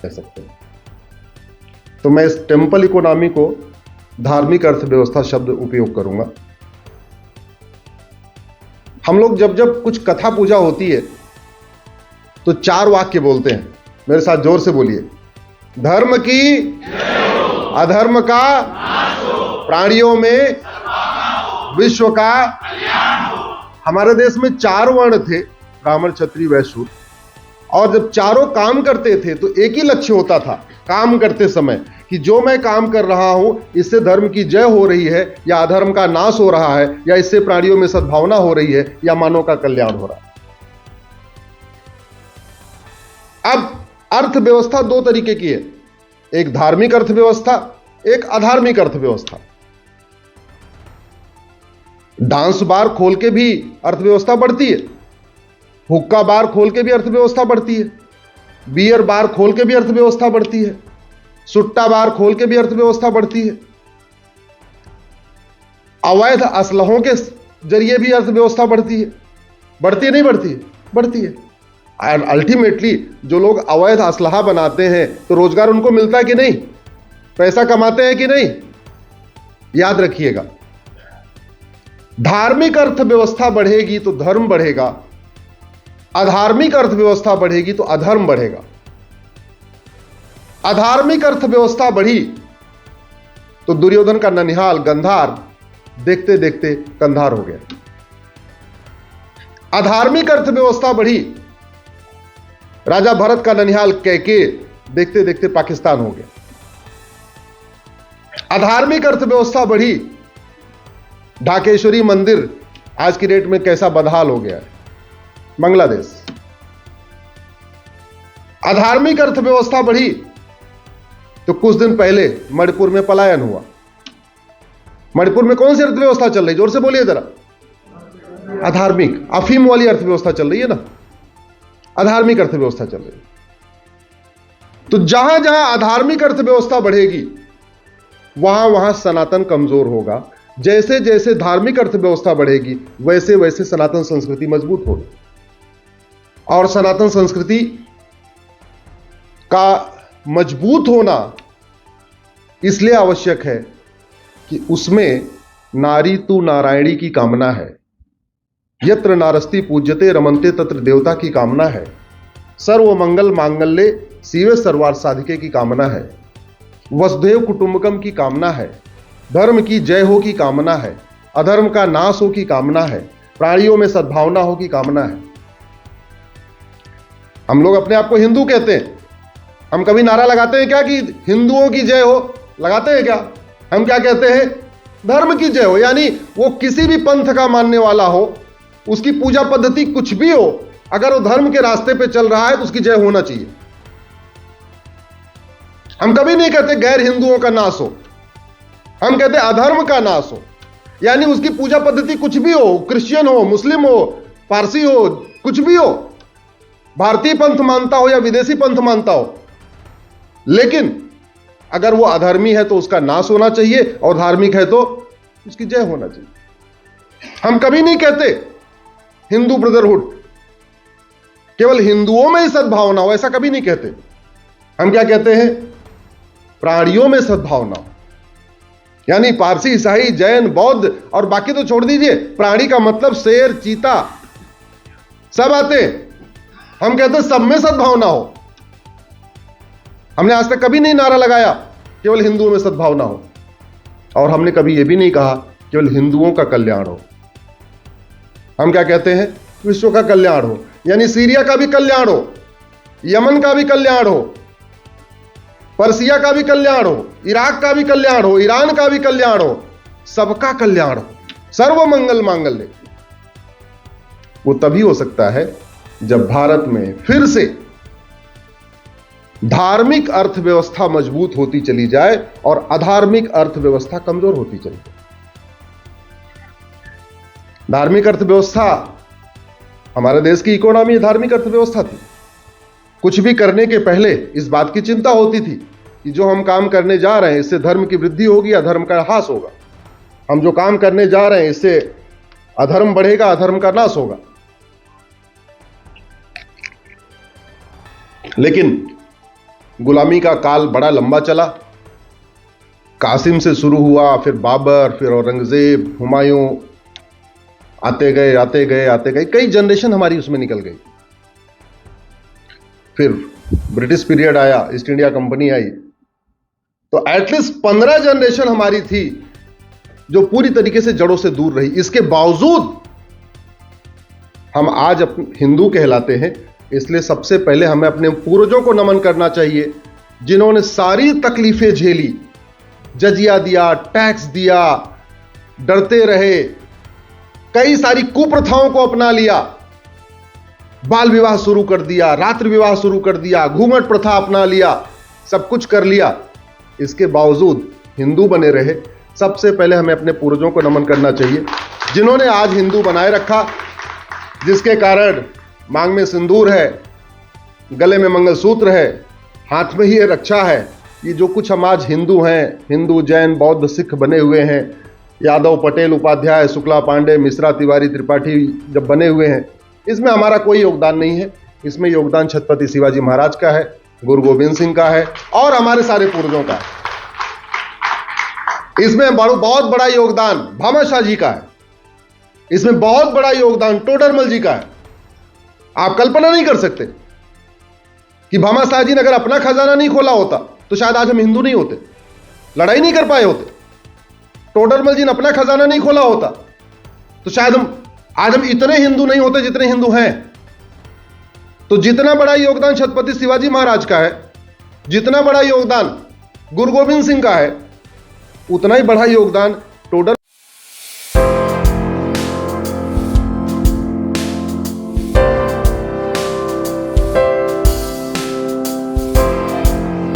कह सकते हैं। तो मैं इस टेम्पल इकोनॉमी को धार्मिक अर्थव्यवस्था शब्द उपयोग करूंगा। हम लोग जब जब कुछ कथा पूजा होती है तो 4 वाक्य बोलते हैं, मेरे साथ जोर से बोलिए। धर्म की अधर्म का प्राणियों में विश्व का। हमारे देश में 4 वर्ण थे, ब्राह्मण क्षत्रिय वैश्य शूद्र, और जब चारों काम करते थे तो एक ही लक्ष्य होता था काम करते समय कि जो मैं काम कर रहा हूं इससे धर्म की जय हो रही है या अधर्म का नाश हो रहा है, या इससे प्राणियों में सद्भावना हो रही है या मानव का कल्याण हो रहा है। अब अर्थव्यवस्था 2 तरीके की है, एक धार्मिक अर्थव्यवस्था, एक अधार्मिक अर्थव्यवस्था। डांस बार खोल के भी अर्थव्यवस्था बढ़ती है, हुक्का बार खोल के भी अर्थव्यवस्था बढ़ती है, बियर बार खोल के भी अर्थव्यवस्था बढ़ती है, सुट्टा बार खोल के भी अर्थव्यवस्था बढ़ती है, अवैध असलहों के जरिए भी अर्थव्यवस्था बढ़ती है। बढ़ती है नहीं बढ़ती है? बढ़ती है। और अल्टीमेटली जो लोग अवैध असलहा बनाते हैं तो रोजगार उनको मिलता है कि नहीं? पैसा कमाते हैं कि नहीं? याद रखिएगा, धार्मिक अर्थव्यवस्था बढ़ेगी तो धर्म बढ़ेगा, अधार्मिक अर्थव्यवस्था बढ़ेगी तो अधर्म बढ़ेगा। अधार्मिक अर्थव्यवस्था बढ़ी तो दुर्योधन का ननिहाल गंधार देखते देखते कंधार हो गया। अधार्मिक अर्थव्यवस्था बढ़ी, राजा भरत का ननिहाल कैके देखते देखते पाकिस्तान हो गया। अधार्मिक अर्थव्यवस्था बढ़ी, ढाकेश्वरी मंदिर आज की डेट में कैसा बदहाल हो गया है, बांग्लादेश। अधार्मिक अर्थव्यवस्था बढ़ी तो कुछ दिन पहले मणिपुर में पलायन हुआ। मणिपुर में कौन सी अर्थव्यवस्था चल रही? जोर से बोलिए जरा। अधार्मिक, अफीम वाली अर्थव्यवस्था चल रही है ना, अधार्मिक अर्थव्यवस्था चल रही है। तो जहां जहां अधार्मिक अर्थव्यवस्था बढ़ेगी वहां वहां सनातन कमजोर होगा। जैसे जैसे धार्मिक अर्थव्यवस्था बढ़ेगी वैसे वैसे सनातन संस्कृति मजबूत होगी। और सनातन संस्कृति का मजबूत होना इसलिए आवश्यक है कि उसमें नारी तु नारायणी की कामना है, यत्र नारस्ति पूज्यते रमन्ते तत्र देवता की कामना है, सर्व मंगल मांगल्ये शिवे सर्वार्थ साधिके की कामना है, वसुधैव कुटुंबकम की कामना है, धर्म की जय हो की कामना है, अधर्म का नाश हो की कामना है, प्राणियों में सद्भावना हो की कामना है। हम लोग अपने आप को हिंदू कहते हैं, हम कभी नारा लगाते हैं क्या कि हिंदुओं की जय हो? लगाते हैं क्या? हम क्या कहते हैं? धर्म की जय हो। यानी वो किसी भी पंथ का मानने वाला हो, उसकी पूजा पद्धति कुछ भी हो, अगर वो धर्म के रास्ते पे चल रहा है तो उसकी जय होना चाहिए। हम कभी नहीं कहते गैर हिंदुओं का नाश हो, हम कहते अधर्म का नाश हो। यानी उसकी पूजा पद्धति कुछ भी हो, क्रिश्चियन हो, मुस्लिम हो, पारसी हो, कुछ भी हो, भारतीय पंथ मानता हो या विदेशी पंथ मानता हो, लेकिन अगर वो अधर्मी है तो उसका नाश होना चाहिए, और धार्मिक है तो उसकी जय होना चाहिए। हम कभी नहीं कहते हिंदू ब्रदरहुड, केवल हिंदुओं में ही सद्भावना हो, ऐसा कभी नहीं कहते। हम क्या कहते हैं? प्राणियों में सद्भावना हो। यानी पारसी, ईसाई, जैन, बौद्ध और बाकी तो छोड़ दीजिए, प्राणी का मतलब शेर, चीता सब आते हैं। हम कहते हैं सब में सद्भावना हो। हमने आज तक कभी नहीं नारा लगाया केवल हिंदुओं में सद्भावना हो, और हमने कभी यह भी नहीं कहा केवल हिंदुओं का कल्याण हो। हम क्या कहते हैं? विश्व का कल्याण हो। यानी सीरिया का भी कल्याण हो, यमन का भी कल्याण हो, पर्सिया का भी कल्याण हो, इराक का भी कल्याण हो, ईरान का भी कल्याण हो, सबका कल्याण हो, सर्व मंगल मांगल्य। वो तभी हो सकता है जब भारत में फिर से धार्मिक अर्थव्यवस्था मजबूत होती चली जाए और अधार्मिक अर्थव्यवस्था कमजोर होती चली जाए। धार्मिक अर्थव्यवस्था, हमारे देश की इकोनॉमी धार्मिक अर्थव्यवस्था थी। कुछ भी करने के पहले इस बात की चिंता होती थी कि जो हम काम करने जा रहे हैं इससे धर्म की वृद्धि होगी, अधर्म का ह्रास होगा। हम जो काम करने जा रहे हैं इससे अधर्म बढ़ेगा, अधर्म का नाश होगा। लेकिन गुलामी का काल बड़ा लंबा चला। कासिम से शुरू हुआ, फिर बाबर, फिर औरंगजेब, हुमायूं, आते गए आते गए आते गए, कई जनरेशन हमारी उसमें निकल गई। फिर ब्रिटिश पीरियड आया, ईस्ट इंडिया कंपनी आई, तो एटलीस्ट 15 जनरेशन हमारी थी जो पूरी तरीके से जड़ों से दूर रही। इसके बावजूद हम आज हिंदू कहलाते हैं। इसलिए सबसे पहले हमें अपने पूर्वजों को नमन करना चाहिए, जिन्होंने सारी तकलीफें झेली, जजिया दिया, टैक्स दिया, डरते रहे, कई सारी कुप्रथाओं को अपना लिया, बाल विवाह शुरू कर दिया, रात्रि विवाह शुरू कर दिया, घूंघट प्रथा अपना लिया, सब कुछ कर लिया। इसके बावजूद हिंदू बने रहे। सबसे पहले हमें अपने पूर्वजों को नमन करना चाहिए, जिन्होंने आज हिंदू बनाए रखा, जिसके कारण मांग में सिंदूर है, गले में मंगलसूत्र है, हाथ में ही रक्षा है। ये जो कुछ हम आज हिंदू हैं, हिंदू, जैन, बौद्ध, सिख बने हुए हैं, यादव, पटेल, उपाध्याय, शुक्ला, पांडे, मिश्रा, तिवारी, त्रिपाठी जब बने हुए हैं, इसमें हमारा कोई योगदान नहीं है। इसमें योगदान छत्रपति शिवाजी महाराज का है, गुरु गोविंद सिंह का है और हमारे सारे पूर्वजों का है। इसमें बहुत बड़ा योगदान भामाशाह जी का है। इसमें बहुत बड़ा योगदान टोडरमल जी का है। आप कल्पना नहीं कर सकते कि भामाशाह जी ने अगर अपना खजाना नहीं खोला होता तो शायद आज हम हिंदू नहीं होते, लड़ाई नहीं कर पाए होते। टोडरमल जी ने अपना खजाना नहीं खोला होता तो शायद आज हम इतने हिंदू नहीं होते जितने हिंदू हैं। तो जितना बड़ा योगदान छत्रपति शिवाजी महाराज का है, जितना बड़ा योगदान गुरु गोविंद सिंह का है, उतना ही बड़ा योगदान